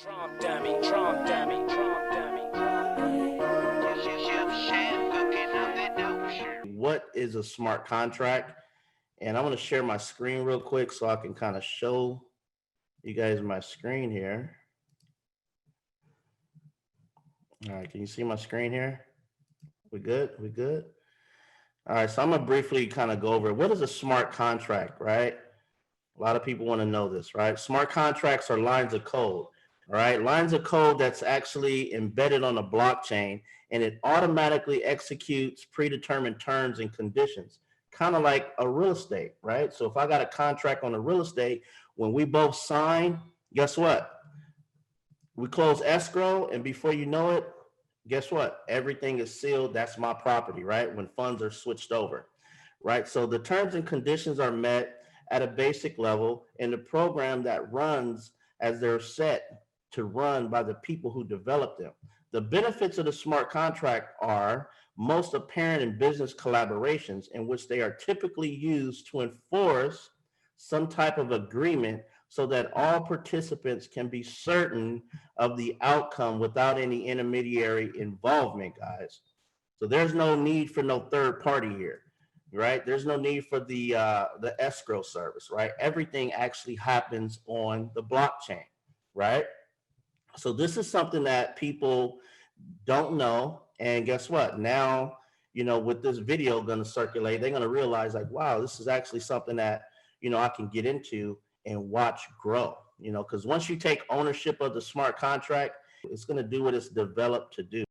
Trump dummy, Trump dummy, Trump dummy. What is a smart contract? And I'm going to share my screen real quick so I can kind of show you guys my screen here. All right, can you see my screen here? We good? We good? All right, so I'm going to briefly kind of go over what is a smart contract, right? A lot of people want to know this, right? Smart contracts are lines of code, all right? Lines of code that's actually embedded on a blockchain, and it automatically executes predetermined terms and conditions, kind of like a real estate, right? So if I got a contract on a real estate, when we both sign, guess what? We close escrow, and before you know it, guess what? Everything is sealed. That's my property, right? When funds are switched over, right? So the terms and conditions are met at a basic level in the program that runs as they're set to run by the people who develop them. The benefits of the smart contract are most apparent in business collaborations, in which they are typically used to enforce some type of agreement so that all participants can be certain of the outcome without any intermediary involvement, guys. So there's no need for no third party here, right? There's no need for the escrow service, right? Everything actually happens on the blockchain, right? So this is something that people don't know, and guess what? Now, with this video going to circulate, they're going to realize like, wow, this is actually something that I can get into and watch grow. Because once you take ownership of the smart contract, it's going to do what it's developed to do.